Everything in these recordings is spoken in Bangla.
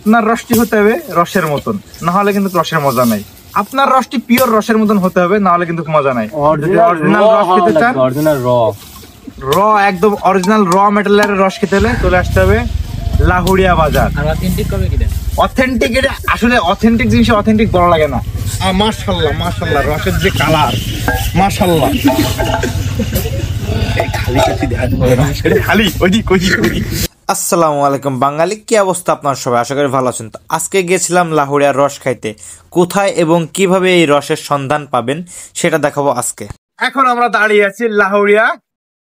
আপনার রসটি হতে হবে রসের মতন, না হলে কিন্তু রসের মজা নাই। আপনার রসটি পিওর রসের মতন হতে হবে, না হলে কিন্তু মজা নাই। অরিজিনাল রস খেতে চান, অরিজিনাল র একদম অরিজিনাল র মেটেরিয়ালের রস খেতে হলে চলে আসতে হবে লাহুড়িয়া বাজার। অথেন্টিক, এটা আসলে অথেন্টিক জিনিস অথেন্টিক বলা লাগে না। মাশাআল্লাহ মাশাআল্লাহ, রসের যে কালার, মাশাআল্লাহ। আসসালামু আলাইকুম বাঙালি, কি অবস্থা আপনার সবাই? আশা করি ভালো আছেন। তো আজকে গেছিলাম লাহুড়িয়ার রস খাইতে। কোথায় এবং কিভাবে এই রসের সন্ধান পাবেন সেটা দেখাবো আজকে। এখন আমরা দাঁড়িয়ে আছি লাহুড়িয়া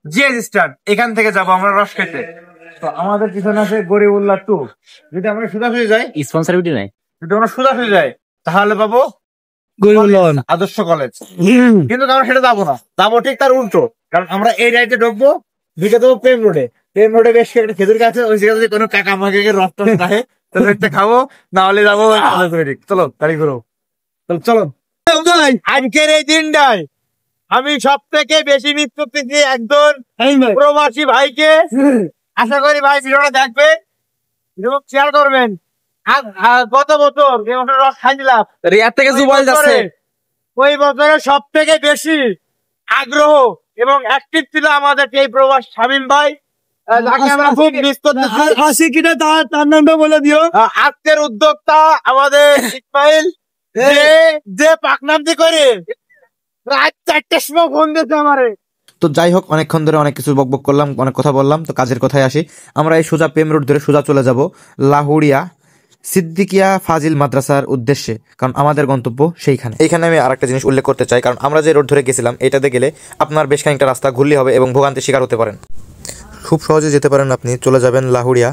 জিএস স্ট্যান্ড, এখান থেকে যাব আমরা রস খাইতে। তো আমাদের পিছনে আছে গরিবুল্লাহ 2। যদি আমরা সোজাসুজি যাই, স্পন্সরিটি নাই, যদি আমরা সোজাসুজি যাই তাহলে পাবো আদর্শ কলেজ। কিন্তু আমরা সেটা যাবো না, যাবো ঠিক তার উল্টো। কারণ আমরা এই রাইডে ঢুকবো, ঢুকে দেবো প্রেম রোডে। প্রেম রোডে বেশ একটা খেজুর গাছ আছে, ওই জায়গায় কোনো কাকা আমাকে রস টস খায় তাহলে একটা খাবো, না হলে যাবো। চলো গাড়ি করো, চলো। আজকের এই দিনটায় আমি সব থেকে বেশি মিস করতেছি একজন প্রবাসী ভাইকে। আশা করি ভাই ভিডিওটা দেখবে এবং শেয়ার করবেন। গত বছর যে বছর রস খাইছিলাম, রিয়ার থেকে যুবল যাচ্ছে, ওই বছরে সব থেকে বেশি আগ্রহ এবং অ্যাক্টিভ ছিল আমাদের এই প্রবাস শামীম ভাই, যাকে আমরা খুব মিস করতেছি। হাসি কিনা তার নামটা বলে দিও। আজকের উদ্যোক্তা আমাদের ইসমাইল, যে পাকনামতি করে রাত 4টার সময় ফোন দিয়েছে আমারে। তো যাই হোক, অনেকক্ষণ ধরে অনেক কিছু বকবক করলাম, অনেক কথা বললাম। তো কাজের কথায় আসি, আমরা এই সোজা প্রেম রোড ধরে সোজা চলে যাব লাহুড়িয়া সিদ্দিকিয়া ফাজিল মাদ্রাসার উদ্দেশ্যে, কারণ আমাদের গন্তব্য সেইখানে। এইখানে আমি আরেকটা জিনিস উল্লেখ করতে চাই, কারণ আমরা যে রোড ধরে গেছিলাম এটাতে গেলে আপনার বেশ খানিকটা রাস্তা ঘুরলে হবে এবং ভোগান্তির শিকার হতে পারেন। খুব সহজে যেতে পারেন আপনি, চলে যাবেন Lahuria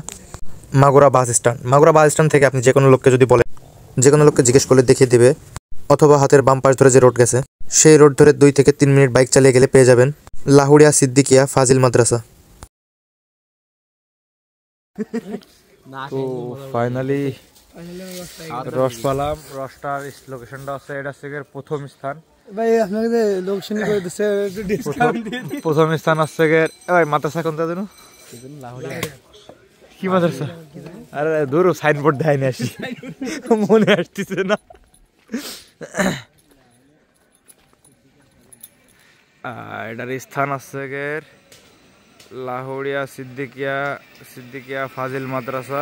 Magura bus stand. Magura bus stand থেকে আপনি যে কোনো লোককে যদি বলেন, যে কোনো লোককে জিজ্ঞেস করলে দেখিয়ে দিবে, অথবা হাতের বাম পাশ ধরে যে রোড গেছে সেই রোড ধরে 2 থেকে 3 মিনিট বাইক চালিয়ে গেলে পেয়ে যাবেন লাহুড়িয়া সিদ্দিকিয়া ফাজিল মাদ্রাসা। তো ফাইনালি রস পালাম। রসটার লোকেশনটা আছে, এটা হচ্ছে প্রথম স্থান। ভাই আপনাকে যে লোকেশন করে দিছে প্রথম স্থান হচ্ছে ভাই মাদ্রাসা কোনটা জানো? কি মাদ্রাসা? আরে দূর সাইনবোর্ড দেয় না, আসি মনে আসতেছে না। এটার স্থান আছে লাহুড়িয়া সিদ্দিকিয়া ফাজিল মাদ্রাসা,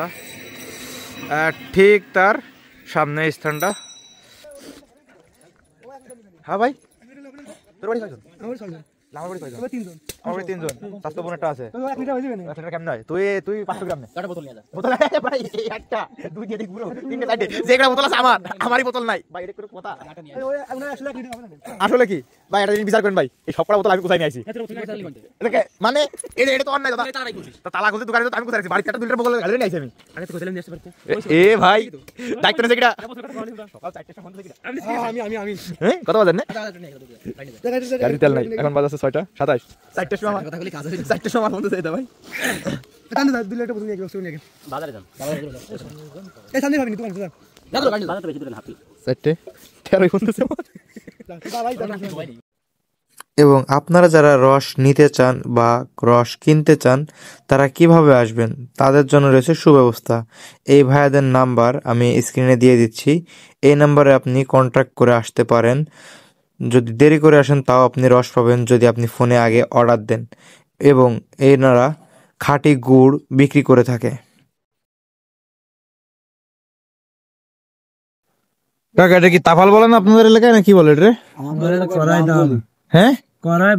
ঠিক তার সামনে স্থানটা। হ্যাঁ ভাই, তোর বাড়ি কয়জন? আমার বাড়ি কয়জন? আমার বাড়ি 3 জন। স্বাস্থ্য বোন একটা আছে, কেমন হয়? তুই 500 গ্রাম নে, বোতল নিয়ে যা। বোতল ভাই একটা 2 দিয়ে দিক পুরো 3টে 4টে, যে একটা বোতল আছে আমারই বোতল নাই ভাই। এটা কোনো কথা? আসলে কি ভাই, এটা বিচার করেন ভাই, এই সবকটা বোতল আমি কোথায় নিয়ে আইছি? মানে এটা তো অন্যায়। তালা খুলতে দোকানে তো আমি কোথায় আছি? বাড়িতে একটা 2 লিটার বোতল গাড়ি নিয়ে আইছি আমি। এ ভাই দায়িত্ব নেছে কিটা? সকাল 4টার সময় থেকে আমি হ্যাঁ কত বাজে না গাড়ি তেল নাই, এখন বাজে 6টা 27। 4টার সময় আমার কথা বলি, কাজ হইছে। 4টার সময় বন্ধ হয়ে যায় ভাই। টান দে 2 লিটার বোতল নিয়ে গেছে, নিয়ে গেছে বাজারে যান। এই সামনে ভাবিনি দোকান যা না, তো গাড়ি বাজারে বেশি দূরে না, হাঁটি 4টে 13 বন্ধছে। এবং আপনারা যারা রস নিতে চান বা রস কিনতে চান তারা কিভাবে আসবেন, তাদের জন্য রয়েছে সুব্যবস্থা। এই ভাইয়াদের নাম্বার আমি স্ক্রিনে দিয়ে দিচ্ছি, এই নাম্বারে আপনি কন্ট্যাক্ট করে আসতে পারেন। যদি দেরি করে আসেন তাও আপনি রস পাবেন যদি আপনি ফোনে আগে অর্ডার দেন। এবং এনারা খাঁটি গুড় বিক্রি করে থাকে। কাকা এটা কি তাফাল বলেন আপনাদের এলাকায়, না কি বলে এটা? হ্যাঁ, কড়াই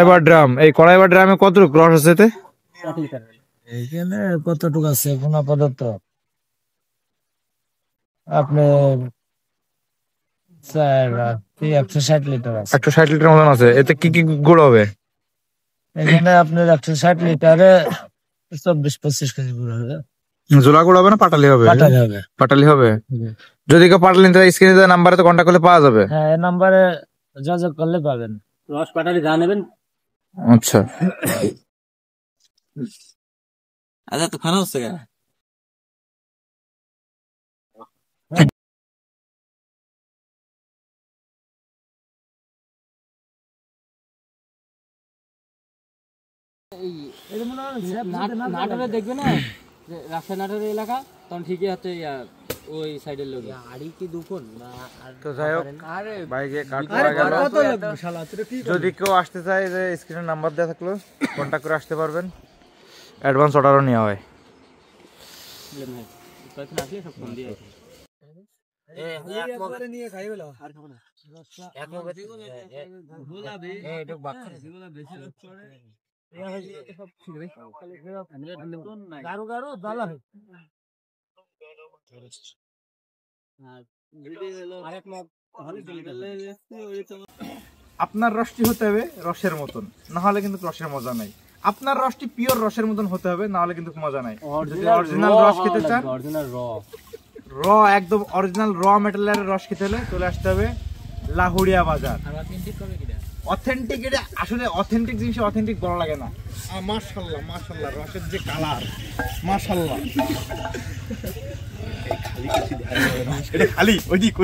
বা ড্রাম। এই কড়াই বা ড্রামে কতটুকু রস আছে এতে? এখানে কতটুকু আছে কোন পদার্থ আপনি 160 লিটার আছে। 160 লিটার মতন আছে। এতে কি কি গুড় হবে? এখানে আপনার 160 লিটারে 24-25 কেজি গুড় হবে। জোলা গুড় হবে না পাটালি হবে? পাটালি হবে। যদি কেউ পাটালি নিতে চায় স্ক্রিনে দেওয়া নাম্বারে তো কন্ট্যাক্ট করলে পাওয়া যাবে। হ্যাঁ, এই নাম্বারে যোগাযোগ করলে পাবেন। রস পাটালি যা নেবেন। আচ্ছা আচ্ছা, তো খানা হচ্ছে কেন? নাটরে দেখবে না রাস্তা নাটোর এলাকা তখন ঠিকই হচ্ছে ওই সাইডের লোক আড়ি কি দুপুন তো যাই হোক বাইকে কাট করা গেল। যদি কেউ আসতে চায় যে স্ক্রিনে নাম্বার দেওয়া থাকলো কন্ট্যাক্ট করে আসতে পারবেন, অ্যাডভান্স অর্ডারও নেওয়া হয়। আসলে সব ফোন দিয়ে আপনার রসটি হতে হবে রসের মতন, না হলে কিন্তু রসের মজা নাই। আপনার রসটি পিওর রসের মতন হতে হবে, না হলে কিন্তু মজা নাই। যদি অরিজিনাল রস খেতে চান, অরিজিনাল র একদম অরিজিনাল র মেটেরিয়ালের রস খেতে হলে চলে আসতে হবে লাহুড়িয়া বাজার। অথেন্টিক, এটা আসলে অথেন্টিক জিনিস অথেন্টিক বলা লাগে না। মাশাআল্লাহ মাশাআল্লাহ, রসের যে কালার, মাশাআল্লাহ। খালি ওইদিক